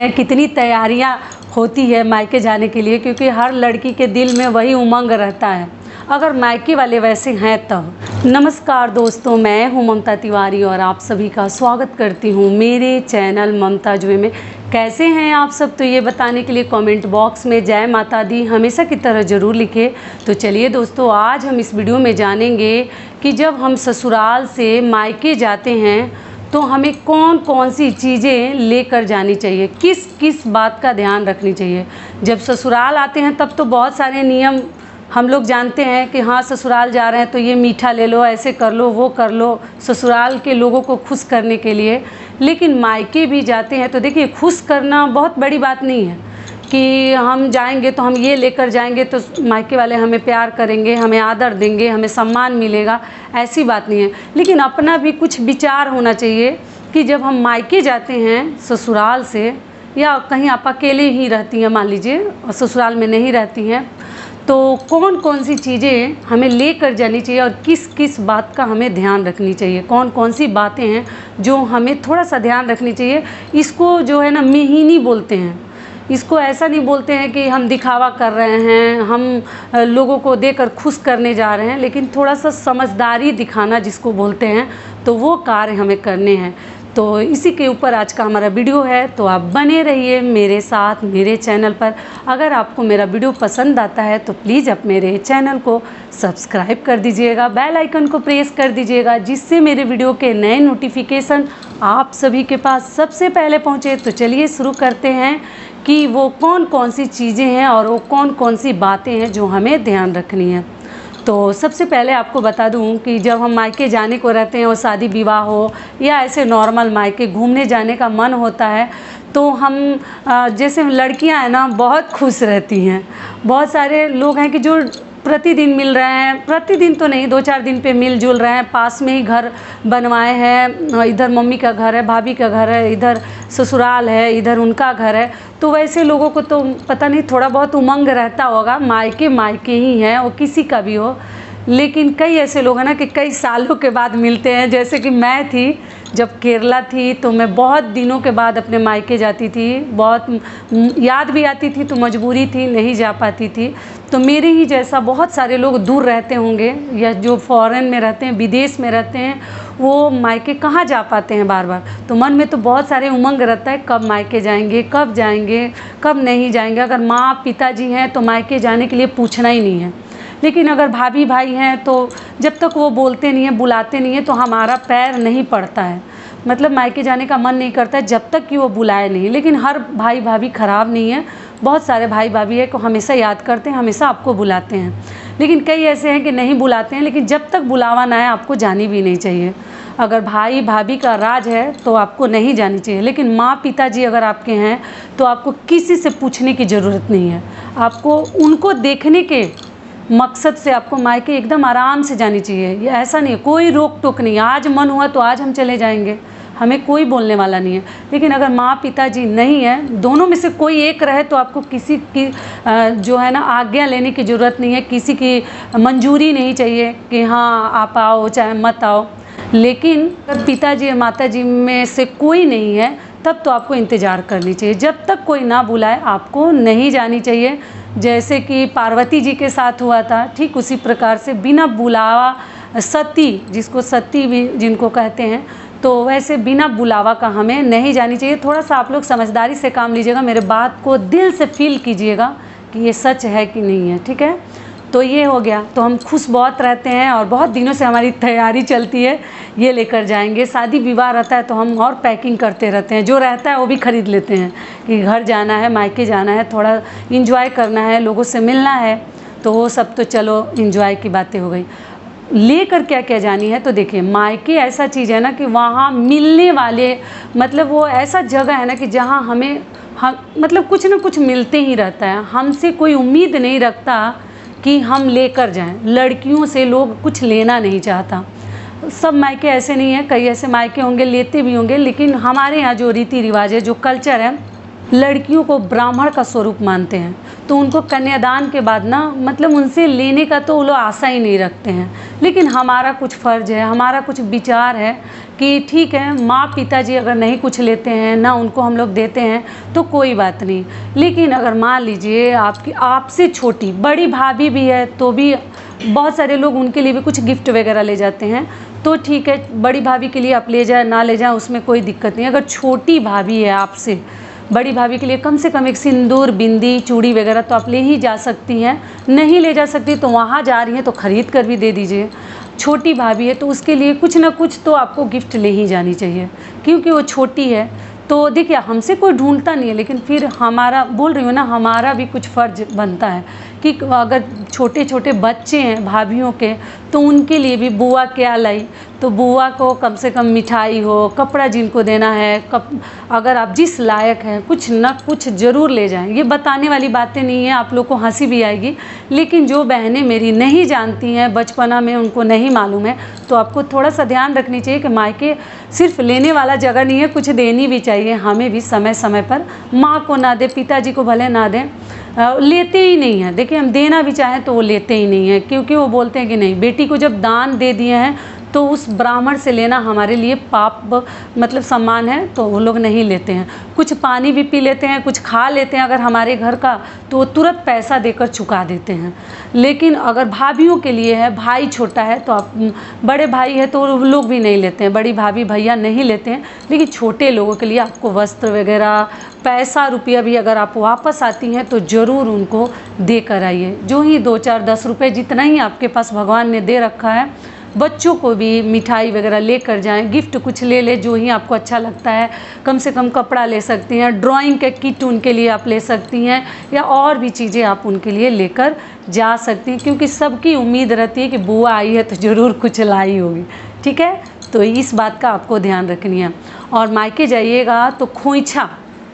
कितनी तैयारियां होती है मायके जाने के लिए, क्योंकि हर लड़की के दिल में वही उमंग रहता है, अगर मायके वाले वैसे हैं तब। नमस्कार दोस्तों, मैं हूं ममता तिवारी और आप सभी का स्वागत करती हूं मेरे चैनल ममता जुए में। कैसे हैं आप सब, तो ये बताने के लिए कमेंट बॉक्स में जय माता दी हमेशा की तरह ज़रूर लिखें। तो चलिए दोस्तों, आज हम इस वीडियो में जानेंगे कि जब हम ससुराल से मायके जाते हैं तो हमें कौन कौन सी चीज़ें लेकर जानी चाहिए, किस किस बात का ध्यान रखनी चाहिए। जब ससुराल आते हैं तब तो बहुत सारे नियम हम लोग जानते हैं कि हाँ ससुराल जा रहे हैं तो ये मीठा ले लो, ऐसे कर लो, वो कर लो, ससुराल के लोगों को खुश करने के लिए। लेकिन मायके भी जाते हैं तो देखिए, खुश करना बहुत बड़ी बात नहीं है कि हम जाएंगे तो हम ये लेकर जाएंगे तो मायके वाले हमें प्यार करेंगे, हमें आदर देंगे, हमें सम्मान मिलेगा, ऐसी बात नहीं है। लेकिन अपना भी कुछ विचार होना चाहिए कि जब हम मायके जाते हैं ससुराल से, या कहीं आप अकेले ही रहती हैं मान लीजिए और ससुराल में नहीं रहती हैं, तो कौन कौन सी चीज़ें हमें लेकर जानी चाहिए और किस किस बात का हमें ध्यान रखनी चाहिए, कौन कौन सी बातें हैं जो हमें थोड़ा सा ध्यान रखनी चाहिए। इसको जो है ना मिहिनी बोलते हैं। इसको ऐसा नहीं बोलते हैं कि हम दिखावा कर रहे हैं, हम लोगों को देकर खुश करने जा रहे हैं, लेकिन थोड़ा सा समझदारी दिखाना जिसको बोलते हैं, तो वो कार्य हमें करने हैं। तो इसी के ऊपर आज का हमारा वीडियो है, तो आप बने रहिए मेरे साथ मेरे चैनल पर। अगर आपको मेरा वीडियो पसंद आता है तो प्लीज़ आप मेरे चैनल को सब्सक्राइब कर दीजिएगा, बेल आइकन को प्रेस कर दीजिएगा, जिससे मेरे वीडियो के नए नोटिफिकेशन आप सभी के पास सबसे पहले पहुँचे। तो चलिए शुरू करते हैं कि वो कौन कौन सी चीज़ें हैं और वो कौन कौन सी बातें हैं जो हमें ध्यान रखनी है। तो सबसे पहले आपको बता दूं कि जब हम मायके जाने को रहते हैं और शादी विवाह हो या ऐसे नॉर्मल मायके घूमने जाने का मन होता है, तो हम जैसे लड़कियां हैं ना बहुत खुश रहती हैं। बहुत सारे लोग हैं कि जो प्रतिदिन मिल रहे हैं, प्रतिदिन तो नहीं, 2-4 दिन पे मिलजुल रहे हैं, पास में ही घर बनवाए हैं, इधर मम्मी का घर है, भाभी का घर है, इधर ससुराल है, इधर उनका घर है। तो वैसे लोगों को तो पता नहीं थोड़ा बहुत उमंग रहता होगा, मायके मायके ही हैं, वो किसी का भी हो। लेकिन कई ऐसे लोग हैं ना कि कई सालों के बाद मिलते हैं। जैसे कि मैं थी, जब केरला थी तो मैं बहुत दिनों के बाद अपने मायके जाती थी, बहुत याद भी आती थी, तो मजबूरी थी, नहीं जा पाती थी। तो मेरे ही जैसा बहुत सारे लोग दूर रहते होंगे या जो फॉरेन में रहते हैं, विदेश में रहते हैं, वो मायके कहाँ जा पाते हैं बार बार। तो मन में तो बहुत सारे उमंग रहता है, कब मायके जाएंगे, कब जाएंगे, कब नहीं जाएंगे। अगर माँ पिताजी हैं तो मायके जाने के लिए पूछना ही नहीं है, लेकिन अगर भाभी भाई हैं तो जब तक वो बोलते नहीं हैं, बुलाते नहीं हैं, तो हमारा पैर नहीं पड़ता है, मतलब मायके जाने का मन नहीं करता है जब तक कि वो बुलाए नहीं। लेकिन हर भाई भाभी ख़राब नहीं है, बहुत सारे भाई भाभी है को हमेशा याद करते हैं, हमेशा आपको बुलाते हैं। लेकिन कई ऐसे हैं कि नहीं बुलाते हैं, लेकिन जब तक बुलावा ना आए आपको जानी भी नहीं चाहिए। अगर भाई भाभी का राज है तो आपको नहीं जानी चाहिए। लेकिन माँ पिताजी अगर आपके हैं तो आपको किसी से पूछने की ज़रूरत नहीं है, आपको उनको देखने के मकसद से आपको मायके एकदम आराम से जानी चाहिए। ये ऐसा नहीं है, कोई रोक टोक नहीं, आज मन हुआ तो आज हम चले जाएंगे, हमें कोई बोलने वाला नहीं है। लेकिन अगर माँ पिताजी नहीं है, दोनों में से कोई एक रहे, तो आपको किसी की जो है ना आज्ञा लेने की ज़रूरत नहीं है, किसी की मंजूरी नहीं चाहिए कि हाँ आप आओ चाहे मत आओ। लेकिन अगर पिताजी या माताजी में से कोई नहीं है तब तो आपको इंतज़ार करनी चाहिए, जब तक कोई ना बुलाए आपको नहीं जानी चाहिए। जैसे कि पार्वती जी के साथ हुआ था, ठीक उसी प्रकार से बिना बुलावा सती, जिसको सती भी जिनको कहते हैं, तो वैसे बिना बुलावा का हमें नहीं जानी चाहिए। थोड़ा सा आप लोग समझदारी से काम लीजिएगा, मेरे बात को दिल से फील कीजिएगा कि ये सच है कि नहीं है, ठीक है। तो ये हो गया। तो हम खुश बहुत रहते हैं और बहुत दिनों से हमारी तैयारी चलती है, ये लेकर जाएंगे। शादी विवाह रहता है तो हम और पैकिंग करते रहते हैं, जो रहता है वो भी ख़रीद लेते हैं कि घर जाना है, मायके जाना है, थोड़ा इंजॉय करना है, लोगों से मिलना है। तो वो सब तो चलो इंजॉय की बातें हो गई। लेकर क्या क्या जानी है, तो देखिए मायके ऐसा चीज़ है ना कि वहाँ मिलने वाले, मतलब वो ऐसा जगह है ना कि जहाँ हमें मतलब कुछ ना कुछ मिलते ही रहता है। हमसे कोई उम्मीद नहीं रखता कि हम लेकर जाएं, लड़कियों से लोग कुछ लेना नहीं चाहता। सब मायके ऐसे नहीं है, कई ऐसे मायके होंगे लेते भी होंगे, लेकिन हमारे यहाँ जो रीति रिवाज है, जो कल्चर है, लड़कियों को ब्राह्मण का स्वरूप मानते हैं, तो उनको कन्यादान के बाद ना मतलब उनसे लेने का तो वो लोग आशा ही नहीं रखते हैं। लेकिन हमारा कुछ फ़र्ज़ है, हमारा कुछ विचार है कि ठीक है, माँ पिताजी अगर नहीं कुछ लेते हैं ना उनको हम लोग देते हैं तो कोई बात नहीं। लेकिन अगर मान लीजिए आपकी आपसे छोटी बड़ी भाभी भी है तो भी बहुत सारे लोग उनके लिए भी कुछ गिफ्ट वगैरह ले जाते हैं, तो ठीक है, बड़ी भाभी के लिए आप ले जाए ना ले जाए उसमें कोई दिक्कत नहीं। अगर छोटी भाभी है आपसे, बड़ी भाभी के लिए कम से कम एक सिंदूर, बिंदी, चूड़ी वगैरह तो आप ले ही जा सकती हैं। नहीं ले जा सकती तो वहाँ जा रही हैं तो ख़रीद कर भी दे दीजिए। छोटी भाभी है तो उसके लिए कुछ ना कुछ तो आपको गिफ्ट ले ही जानी चाहिए, क्योंकि वो छोटी है। तो देखिए, हमसे कोई ढूंढता नहीं है, लेकिन फिर हमारा, बोल रही हूँ ना, हमारा भी कुछ फ़र्ज बनता है कि अगर छोटे छोटे बच्चे हैं भाभीयों के तो उनके लिए भी बुआ क्या लाई, तो बुआ को कम से कम मिठाई हो, कपड़ा जिनको देना है, अगर आप जिस लायक हैं कुछ ना कुछ ज़रूर ले जाएं। ये बताने वाली बातें नहीं है, आप लोग को हंसी भी आएगी, लेकिन जो बहनें मेरी नहीं जानती हैं, बचपना में उनको नहीं मालूम है, तो आपको थोड़ा सा ध्यान रखनी चाहिए कि मायके सिर्फ लेने वाला जगह नहीं है, कुछ देनी भी चाहिए। हमें भी समय समय पर, माँ को ना दे, पिताजी को भले ना दें, लेते ही नहीं हैं। देखिए, हम देना भी चाहें तो वो लेते ही नहीं हैं, क्योंकि वो बोलते हैं कि नहीं, बेटी को जब दान दे दिए हैं तो उस ब्राह्मण से लेना हमारे लिए पाप मतलब सम्मान है, तो वो लोग नहीं लेते हैं। कुछ पानी भी पी लेते हैं, कुछ खा लेते हैं अगर हमारे घर का, तो वो तुरंत पैसा देकर चुका देते हैं। लेकिन अगर भाभीयों के लिए है, भाई छोटा है तो आप, बड़े भाई है तो वो लोग भी नहीं लेते हैं, बड़ी भाभी भैया नहीं लेते हैं। लेकिन छोटे लोगों के लिए आपको वस्त्र वगैरह, पैसा रुपया भी अगर आप वापस आती हैं तो ज़रूर उनको दे कर आइए। जो ही 2, 4, 10 रुपये जितना ही आपके पास भगवान ने दे रखा है, बच्चों को भी मिठाई वगैरह लेकर जाएं, गिफ्ट कुछ ले ले जो ही आपको अच्छा लगता है। कम से कम कपड़ा ले सकती हैं, ड्राइंग का किट उनके लिए आप ले सकती हैं, या और भी चीज़ें आप उनके लिए लेकर जा सकती हैं, क्योंकि सबकी उम्मीद रहती है कि बुआ आई है तो ज़रूर कुछ लाई होगी। ठीक है, तो इस बात का आपको ध्यान रखनी है। और मायके जाइएगा तो खोइछा,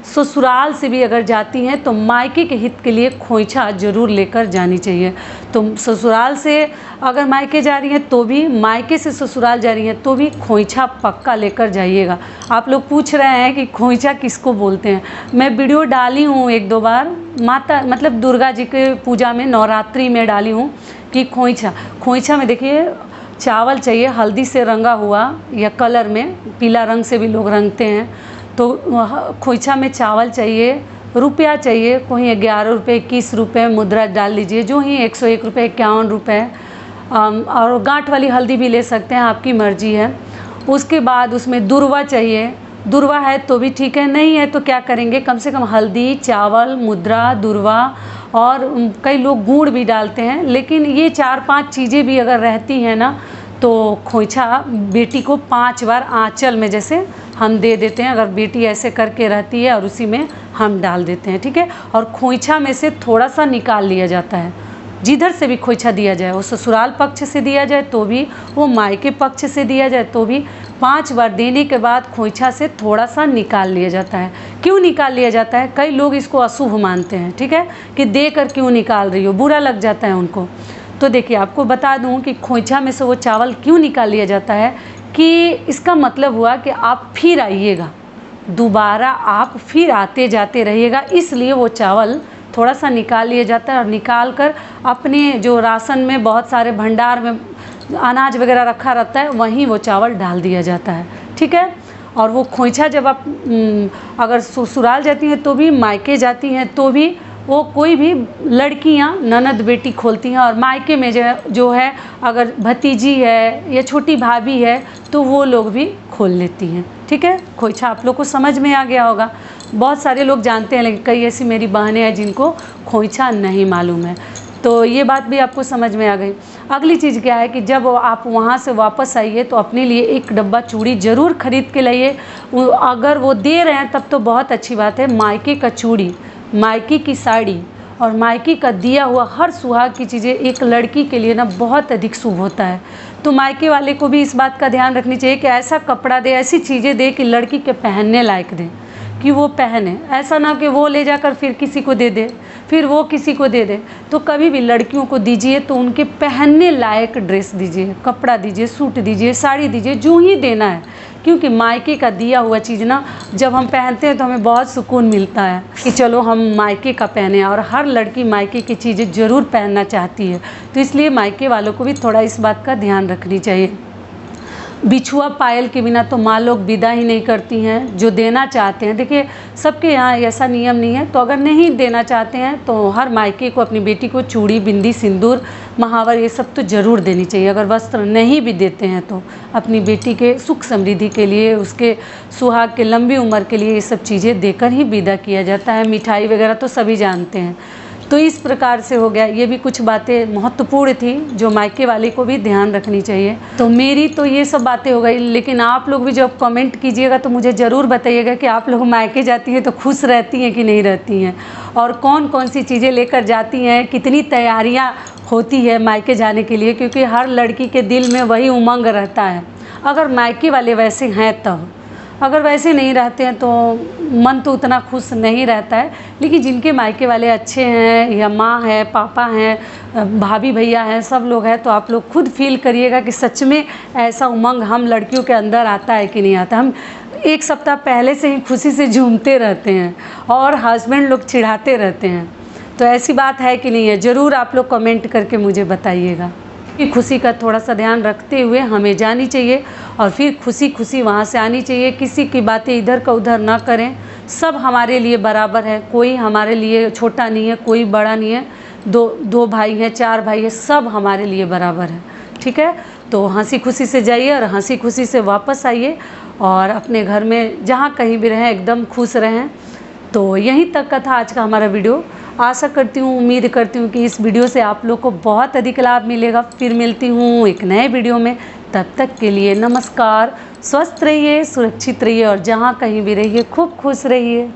ससुराल से भी अगर जाती हैं तो मायके के हित के लिए खोइछा ज़रूर लेकर जानी चाहिए। तो ससुराल से अगर मायके जा रही हैं तो भी, मायके से ससुराल जा रही हैं तो भी खोइछा पक्का लेकर जाइएगा। आप लोग पूछ रहे हैं कि खोइछा किसको बोलते हैं, मैं वीडियो डाली हूँ 1-2 बार, माता मतलब दुर्गा जी के पूजा में, नवरात्रि में डाली हूँ कि खोइछा में देखिए चावल चाहिए हल्दी से रंगा हुआ, या कलर में पीला रंग से भी लोग रंगते हैं, तो खोइछा में चावल चाहिए, रुपया चाहिए, कोई 11 रुपये, 21 रुपये मुद्रा डाल लीजिए, जो ही 101 रुपये, 51 रुपये, और गांठ वाली हल्दी भी ले सकते हैं, आपकी मर्जी है। उसके बाद उसमें दुर्वा चाहिए, दुर्वा है तो भी ठीक है, नहीं है तो क्या करेंगे, कम से कम हल्दी, चावल, मुद्रा, दुर्वा, और कई लोग गुड़ भी डालते हैं। लेकिन ये 4-5 चीज़ें भी अगर रहती हैं ना, तो खोइछा बेटी को 5 बार आंचल में जैसे हम दे देते हैं, अगर बेटी ऐसे करके रहती है और उसी में हम डाल देते हैं। ठीक है, और खोइछा में से थोड़ा सा निकाल लिया जाता है, जिधर से भी खोइछा दिया जाए, वो ससुराल पक्ष से दिया जाए तो भी, वो मायके पक्ष से दिया जाए तो भी, 5 बार देने के बाद खोइछा से थोड़ा सा निकाल लिया जाता है। क्यों निकाल लिया जाता है, कई लोग इसको अशुभ मानते हैं, ठीक है, कि दे कर क्यों निकाल रही हो, बुरा लग जाता है उनको। तो देखिए, आपको बता दूं कि खोइछा में से वो चावल क्यों निकाल लिया जाता है, कि इसका मतलब हुआ कि आप फिर आइएगा, दोबारा आप फिर आते जाते रहिएगा, इसलिए वो चावल थोड़ा सा निकाल लिया जाता है। और निकाल कर अपने जो राशन में, बहुत सारे भंडार में अनाज वगैरह रखा रहता है, वहीं वो चावल डाल दिया जाता है। ठीक है, और वो खोइछा जब आप अगर ससुराल जाती हैं तो भी, मायके जाती हैं तो भी, वो कोई भी लड़कियां ननद बेटी खोलती हैं, और मायके में जो है अगर भतीजी है या छोटी भाभी है तो वो लोग भी खोल लेती हैं। ठीक है, खोइछा आप लोग को समझ में आ गया होगा। बहुत सारे लोग जानते हैं, लेकिन कई ऐसी मेरी बहनें हैं जिनको खोइछा नहीं मालूम है, तो ये बात भी आपको समझ में आ गई। अगली चीज़ क्या है कि जब आप वहाँ से वापस आइए तो अपने लिए एक डब्बा चूड़ी ज़रूर खरीद के लाइए। अगर वो दे रहे हैं तब तो बहुत अच्छी बात है। मायके का चूड़ी, मायके की साड़ी और मायके का दिया हुआ हर सुहाग की चीज़ें एक लड़की के लिए ना बहुत अधिक शुभ होता है। तो मायके वाले को भी इस बात का ध्यान रखनी चाहिए कि ऐसा कपड़ा दे, ऐसी चीज़ें दे कि लड़की के पहनने लायक दे, कि वो पहने, ऐसा ना कि वो ले जाकर फिर किसी को दे दे, फिर वो किसी को दे दे। तो कभी भी लड़कियों को दीजिए तो उनके पहनने लायक ड्रेस दीजिए, कपड़ा दीजिए, सूट दीजिए, साड़ी दीजिए, जो ही देना है। क्योंकि मायके का दिया हुआ चीज़ ना जब हम पहनते हैं तो हमें बहुत सुकून मिलता है कि चलो हम मायके का पहने। और हर लड़की मायके की चीज़ें ज़रूर पहनना चाहती है, तो इसलिए मायके वालों को भी थोड़ा इस बात का ध्यान रखनी चाहिए। बिछुआ पायल के बिना तो माँ लोग विदा ही नहीं करती हैं, जो देना चाहते हैं। देखिए सबके यहाँ ऐसा नियम नहीं है, तो अगर नहीं देना चाहते हैं तो हर मायके को अपनी बेटी को चूड़ी, बिंदी, सिंदूर, महावर ये सब तो ज़रूर देनी चाहिए। अगर वस्त्र नहीं भी देते हैं तो अपनी बेटी के सुख समृद्धि के लिए, उसके सुहाग के लंबी उम्र के लिए ये सब चीज़ें देकर ही विदा किया जाता है। मिठाई वगैरह तो सभी जानते हैं। तो इस प्रकार से हो गया। ये भी कुछ बातें महत्वपूर्ण थी जो मायके वाले को भी ध्यान रखनी चाहिए। तो मेरी तो ये सब बातें हो गई, लेकिन आप लोग भी जब कमेंट कीजिएगा तो मुझे ज़रूर बताइएगा कि आप लोग मायके जाती हैं तो खुश रहती हैं कि नहीं रहती हैं, और कौन कौन सी चीज़ें लेकर जाती हैं, कितनी तैयारियाँ होती है मायके जाने के लिए। क्योंकि हर लड़की के दिल में वही उमंग रहता है, अगर मायके वाले वैसे हैं तब। अगर वैसे नहीं रहते हैं तो मन तो उतना खुश नहीं रहता है। लेकिन जिनके मायके वाले अच्छे हैं, या माँ है, पापा हैं, भाभी भैया हैं, सब लोग हैं, तो आप लोग खुद फील करिएगा कि सच में ऐसा उमंग हम लड़कियों के अंदर आता है कि नहीं आता। हम एक सप्ताह पहले से ही खुशी से झूमते रहते हैं और हस्बैंड लोग चिढ़ाते रहते हैं। तो ऐसी बात है कि नहीं है, ज़रूर आप लोग कमेंट करके मुझे बताइएगा। कि खुशी का थोड़ा सा ध्यान रखते हुए हमें जानी चाहिए और फिर खुशी खुशी वहाँ से आनी चाहिए। किसी की बातें इधर का उधर ना करें। सब हमारे लिए बराबर है, कोई हमारे लिए छोटा नहीं है, कोई बड़ा नहीं है। दो भाई हैं, 4 भाई हैं, सब हमारे लिए बराबर है। ठीक है, तो हंसी खुशी से जाइए और हंसी खुशी से वापस आइए, और अपने घर में जहाँ कहीं भी रहें एकदम खुश रहें। तो यहीं तक का था आज का हमारा वीडियो। आशा करती हूँ, उम्मीद करती हूँ कि इस वीडियो से आप लोग को बहुत अधिक लाभ मिलेगा। फिर मिलती हूँ एक नए वीडियो में, तब तक के लिए नमस्कार। स्वस्थ रहिए, सुरक्षित रहिए, और जहाँ कहीं भी रहिए खूब खुश रहिए।